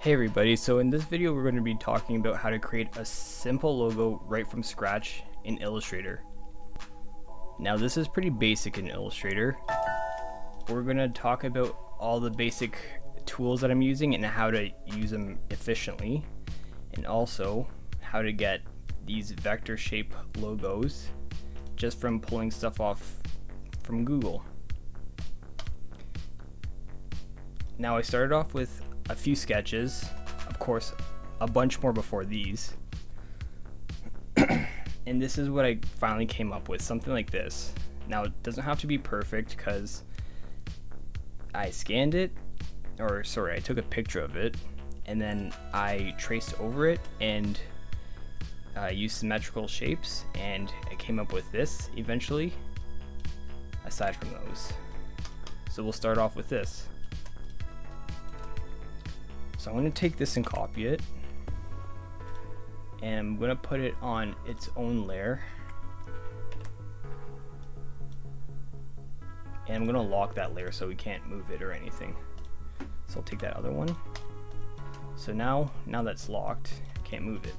Hey everybody, so in this video we're going to be talking about how to create a simple logo right from scratch in Illustrator. Now this is pretty basic in Illustrator. We're going to talk about all the basic tools that I'm using and how to use them efficiently, and also how to get these vector shape logos just from pulling stuff off from Google. Now I started off with a few sketches, of course a bunch more before these, and this is what I finally came up with, something like this. Now it doesn't have to be perfect because I scanned it, or sorry, I took a picture of it and then I traced over it and used symmetrical shapes, and I came up with this eventually aside from those. So we'll start off with this. So I'm going to take this and copy it, and I'm going to put it on its own layer, and I'm going to lock that layer so we can't move it or anything. So I'll take that other one. So now that's locked, can't move it.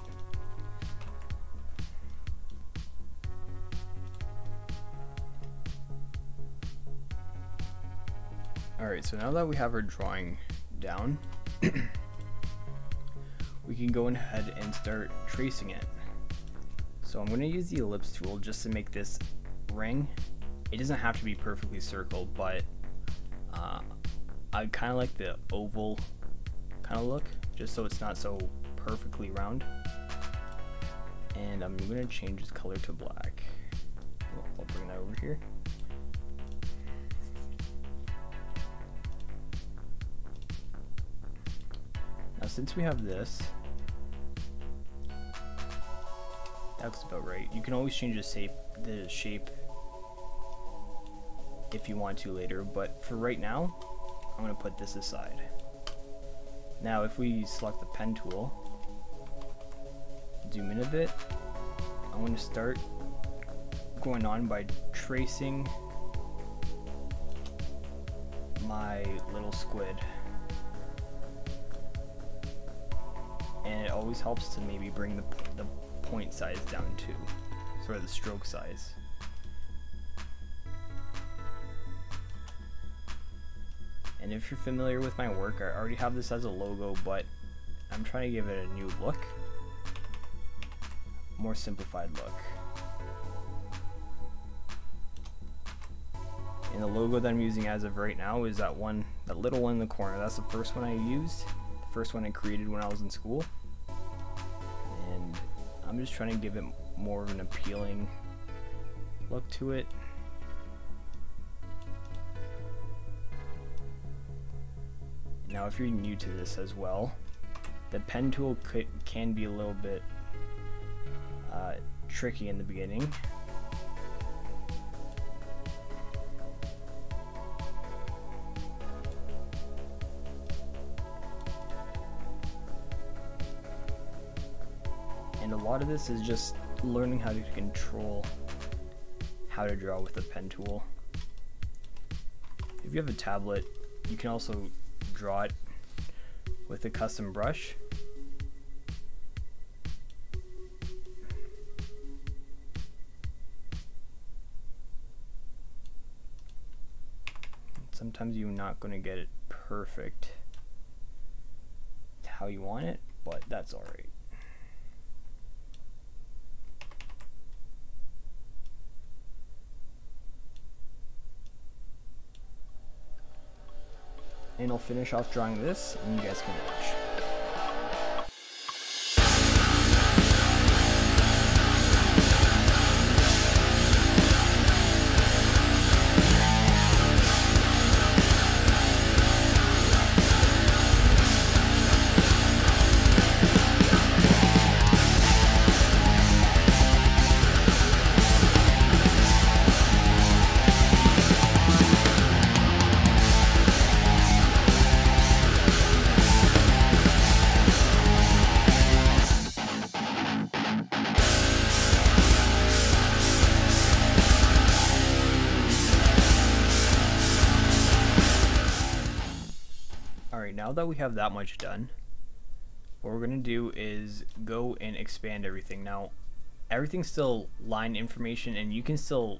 Alright, so now that we have our drawing down, we can go ahead and start tracing it. So I'm going to use the ellipse tool just to make this ring. It doesn't have to be perfectly circled, but I kind of like the oval kind of look, just so it's not so perfectly round. And I'm going to change its color to black. I'll bring that over here. Now since we have this, that looks about right. You can always change the shape if you want to later, but for right now, I'm going to put this aside. Now if we select the pen tool, zoom in a bit, I'm going to start going on by tracing my little squid. And it always helps to maybe bring the point size down too, sort of the stroke size. And if you're familiar with my work, I already have this as a logo, but I'm trying to give it a new look, more simplified look. And the logo that I'm using as of right now is that little one in the corner. That's the first one I used. First one I created when I was in school, and I'm just trying to give it more of an appealing look to it. Now if you're new to this as well, the pen tool can be a little bit tricky in the beginning. And a lot of this is just learning how to control how to draw with the pen tool. If you have a tablet, you can also draw it with a custom brush. Sometimes you're not going to get it perfect how you want it, but that's alright. And I'll finish off drawing this, and you guys can watch. Now that we have that much done, what we're going to do is go and expand everything. Now, everything's still line information, and you can still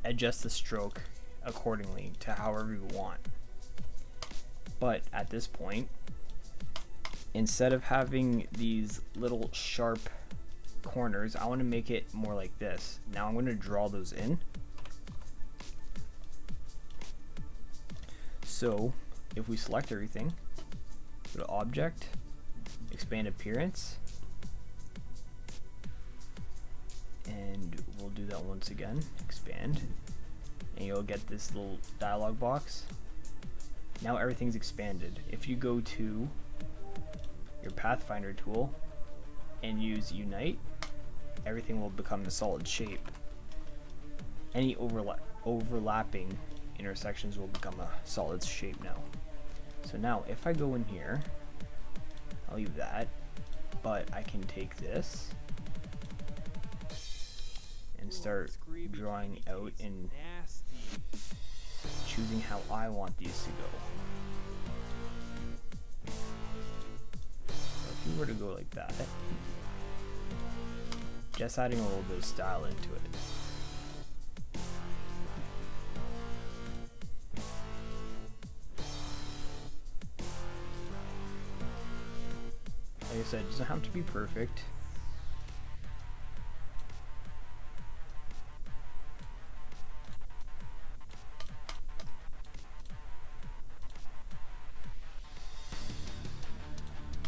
adjust the stroke accordingly to however you want. But at this point, instead of having these little sharp corners, I want to make it more like this. Now I'm going to draw those in. So if we select everything, go to Object, Expand Appearance, and we'll do that once again, expand, and you'll get this little dialog box. Now everything's expanded. If you go to your Pathfinder tool and use Unite, everything will become a solid shape. Any overlapping intersections will become a solid shape now. So now if I go in here, I'll leave that, but I can take this and start drawing out and choosing how I want these to go. So if you were to go like that, just adding a little bit of style into it. Like I said, it doesn't have to be perfect.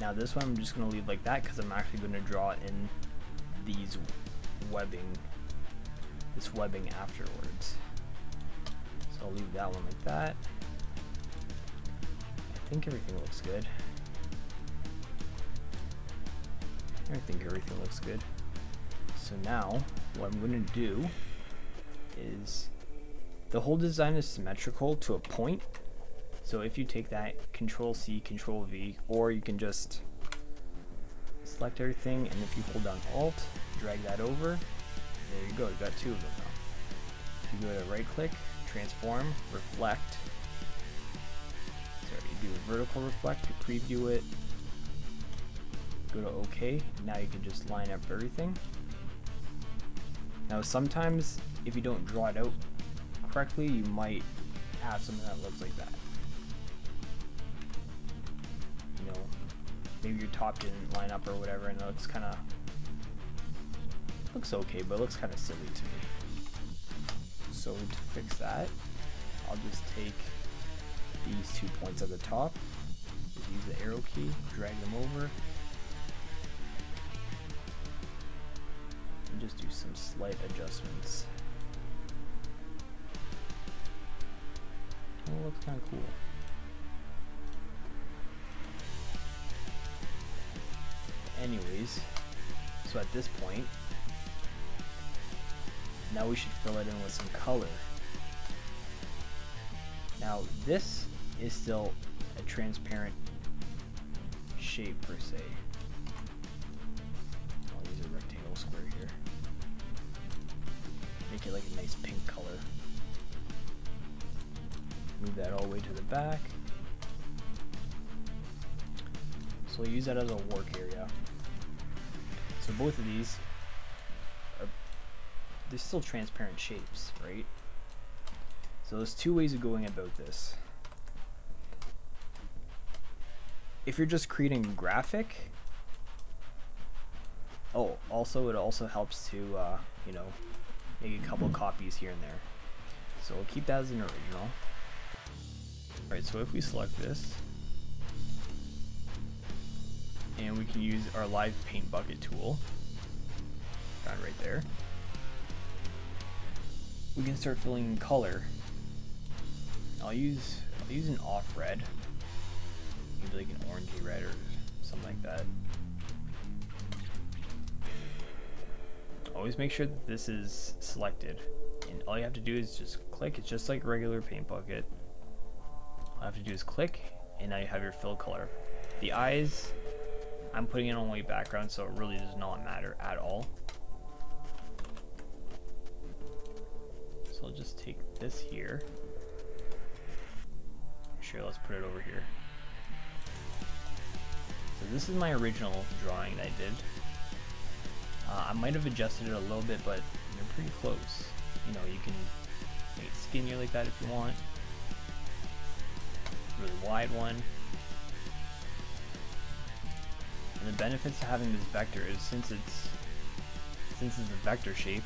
Now this one I'm just going to leave like that because I'm actually going to draw in these this webbing afterwards. So I'll leave that one like that. I think everything looks good. I think everything looks good. So now what I'm going to do is, the whole design is symmetrical to a point. So if you take that, Control C, Control V, or you can just select everything, and if you hold down Alt, drag that over, there you go, you got two of them now. If you go to right click, Transform, Reflect, sorry, you do a vertical reflect, you preview it, go to OK, now you can just line up everything. Now sometimes if you don't draw it out correctly, you might have something that looks like that. You know, maybe your top didn't line up or whatever, and it looks kind of, looks okay, but it looks kind of silly to me. So to fix that, I'll just take these 2 points at the top, just use the arrow key, drag them over, and just do some slight adjustments. Oh, it looks kind of cool. Anyways, so at this point, now we should fill it in with some color. Now this is still a transparent shape per se. I'll use a rectangle square here. Make it like a nice pink color. Move that all the way to the back. So we'll use that as a work area. So both of these are, they're still transparent shapes, right? So there's two ways of going about this. If you're just creating a graphic, oh, also it also helps to, you know, make a couple copies here and there. So we'll keep that as an original. Alright, so if we select this, and we can use our live paint bucket tool, found right there, we can start filling in color. I'll use an off red, maybe like an orangey red or something like that. Always make sure that this is selected, and all you have to do is just click. It's just like regular paint bucket. All I have to do is click, and now you have your fill color. The eyes, I'm putting in on white background, so it really does not matter at all. So I'll just take this here. Sure, let's put it over here. So this is my original drawing that I did. I might have adjusted it a little bit, but you're pretty close. You know, you can make it skinnier like that if you want. Really wide one. And the benefits of having this vector is since it's a vector shape,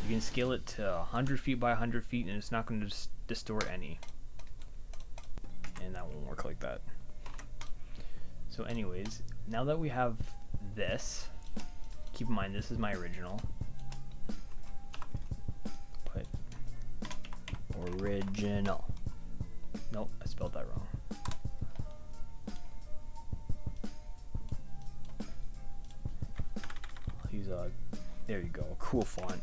you can scale it to 100 feet by 100 feet and it's not going to distort any. And that won't work like that. So anyways, now that we have this, keep in mind this is my original. Put original. Nope, I spelled that wrong. I'll use a, there you go, a cool font.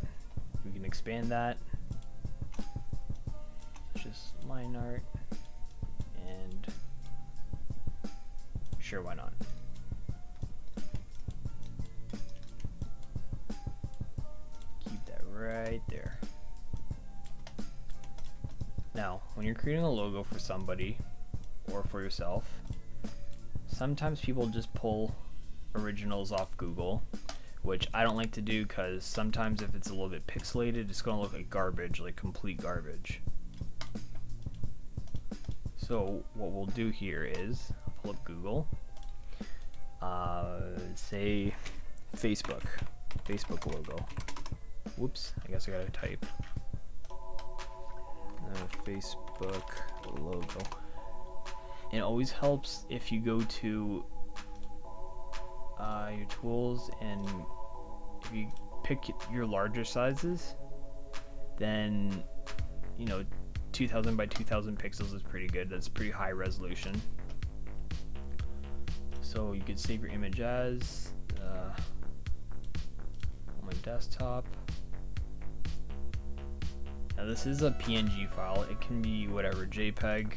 We can expand that. It's just line art. And sure, why not? Keep that right there. Now, when you're creating a logo for somebody or for yourself, sometimes people just pull originals off Google, which I don't like to do because sometimes if it's a little bit pixelated, it's going to look like garbage, like complete garbage. So what we'll do here is pull up Google, say Facebook logo. Whoops, I guess I gotta type. Facebook logo. It always helps if you go to your tools and if you pick your larger sizes, then you know 2000 by 2000 pixels is pretty good. That's pretty high resolution. So you could save your image as on my desktop. Now this is a PNG file. It can be whatever, JPEG,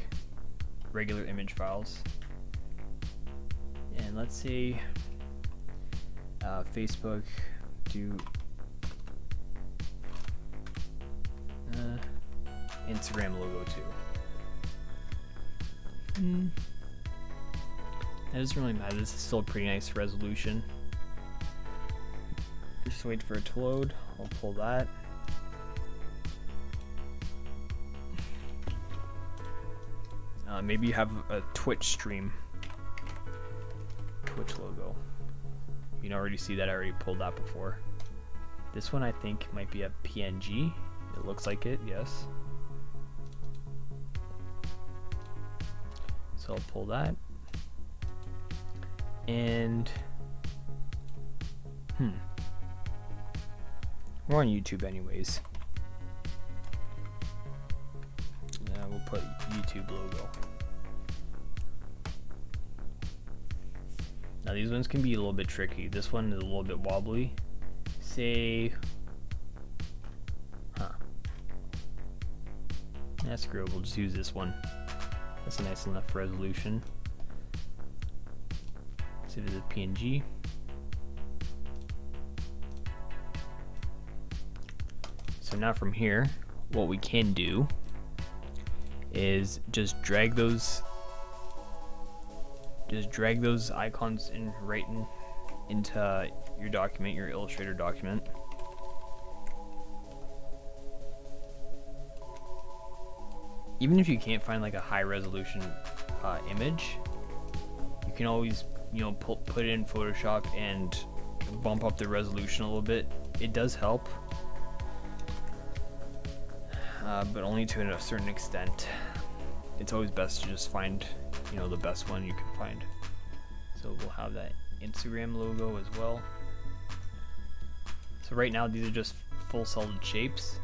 regular image files. And let's say Facebook do Instagram logo too. That doesn't really matter. This is still a pretty nice resolution. Just wait for it to load. I'll pull that. Maybe you have a Twitch stream. Twitch logo. You can already see that I already pulled that before. This one I think might be a PNG. It looks like it, yes. So I'll pull that. And we're on YouTube anyways. We'll put YouTube logo. Now these ones can be a little bit tricky. This one is a little bit wobbly. Say, yeah, screw it. We'll just use this one. That's a nice enough resolution. See if it's a PNG. So now from here, what we can do is just drag those icons into your document, your Illustrator document. Even if you can't find like a high resolution image, you can always, you know, put it in Photoshop and bump up the resolution a little bit. It does help, but only to a certain extent. It's always best to just find, you know, the best one you can find. So we'll have that Instagram logo as well. So right now these are just full solid shapes.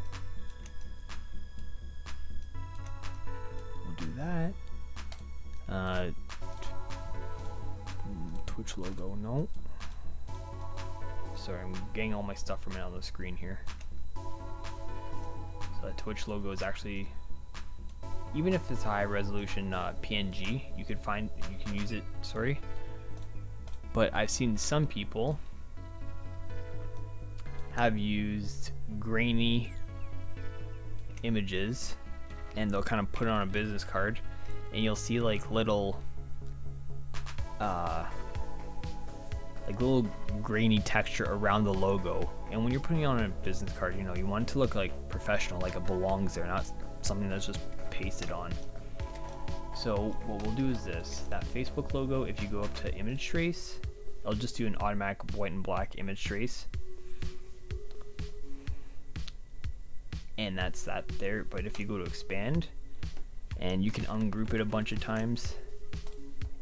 We'll do that. Twitch logo, no. Sorry, I'm getting all my stuff from it on the screen here. So that Twitch logo is actually, even if it's high resolution PNG, you can use it, sorry. But I've seen some people have used grainy images and they'll kind of put it on a business card and you'll see like little like little grainy texture around the logo. And when you're putting it on a business card, you know, you want it to look like professional, like it belongs there, not something that's just pasted on. So what we'll do is this, that Facebook logo, if you go up to image trace, I'll just do an automatic white and black image trace. And that's that there. But if you go to expand, and you can ungroup it a bunch of times,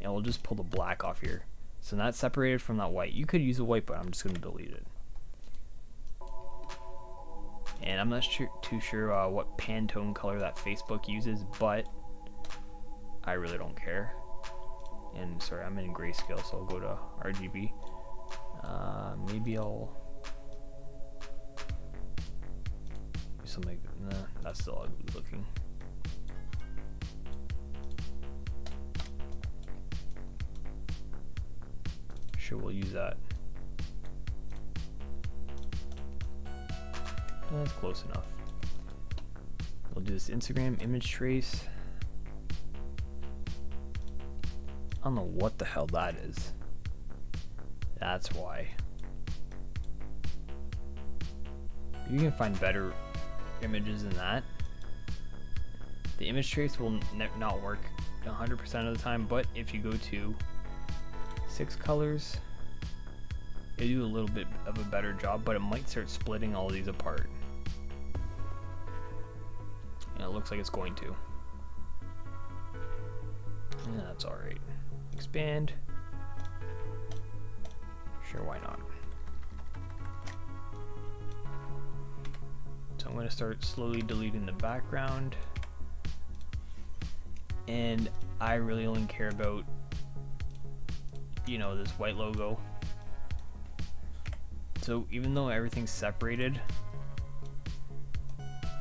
and we'll just pull the black off here. So that's separated from that white. You could use a white, but I'm just gonna delete it. And I'm not too sure what Pantone color that Facebook uses, but I really don't care. And sorry, I'm in grayscale, so I'll go to RGB. Maybe I'll do something. Nah, that's still ugly looking. Sure, we'll use that. That's close enough. We'll do this Instagram image trace. I don't know what the hell that is. That's why. You can find better images than that. The image trace will not work 100% of the time, but if you go to 6 colors, they do a little bit of a better job, but it might start splitting all of these apart. And it looks like it's going to. Yeah, that's alright. Expand. Sure, why not? So I'm going to start slowly deleting the background. And I really only care about, you know, this white logo. So even though everything's separated,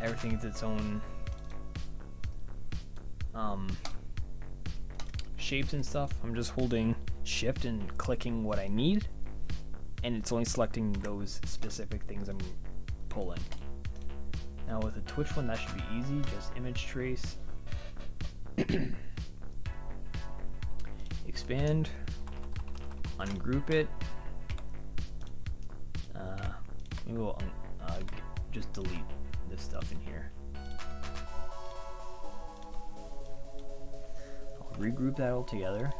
everything is its own shapes and stuff, I'm just holding shift and clicking what I need, and it's only selecting those specific things I'm pulling. Now with the Twitch one, that should be easy. Just image trace, expand, ungroup it. Maybe we'll just delete this stuff in here. I'll regroup that all together,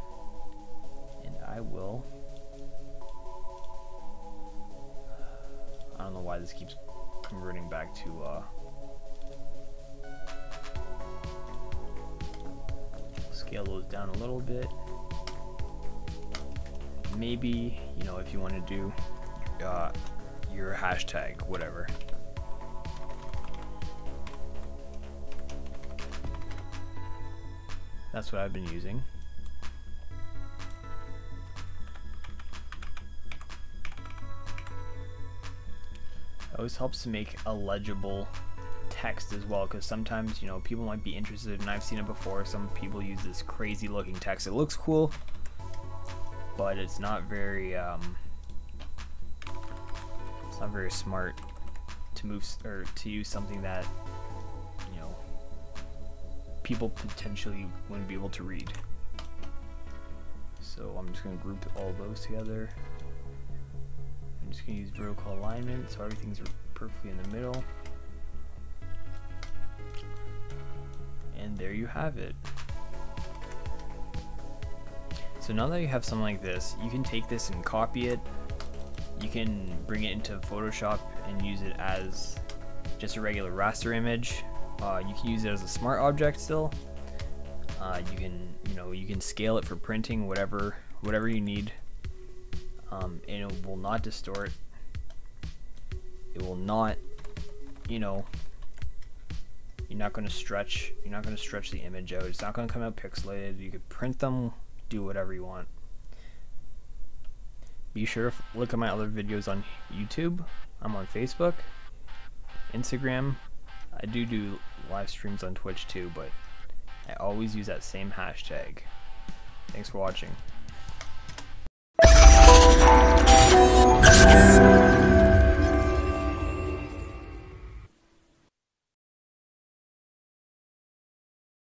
and I will. I don't know why this keeps converting back to scale those down a little bit. Maybe, you know, if you want to do your hashtag, whatever. That's what I've been using. It always helps to make a legible text as well, because sometimes, you know, people might be interested, and I've seen it before. Some people use this crazy looking text. It looks cool, but it's not very smart to move or to use something that, you know, people potentially wouldn't be able to read. So I'm just going to group all those together. I'm just going to use vertical alignment so everything's perfectly in the middle. And there you have it. So now that you have something like this, you can take this and copy it. You can bring it into Photoshop and use it as just a regular raster image. You can use it as a smart object still. You can, you can scale it for printing, whatever you need, and it will not distort. It will not, you're not going to stretch. You're not going to stretch the image out. It's not going to come out pixelated. You could print them, do whatever you want. Be sure to look at my other videos on YouTube. I'm on Facebook, Instagram. I do live streams on Twitch too, but I always use that same hashtag. Thanks for watching.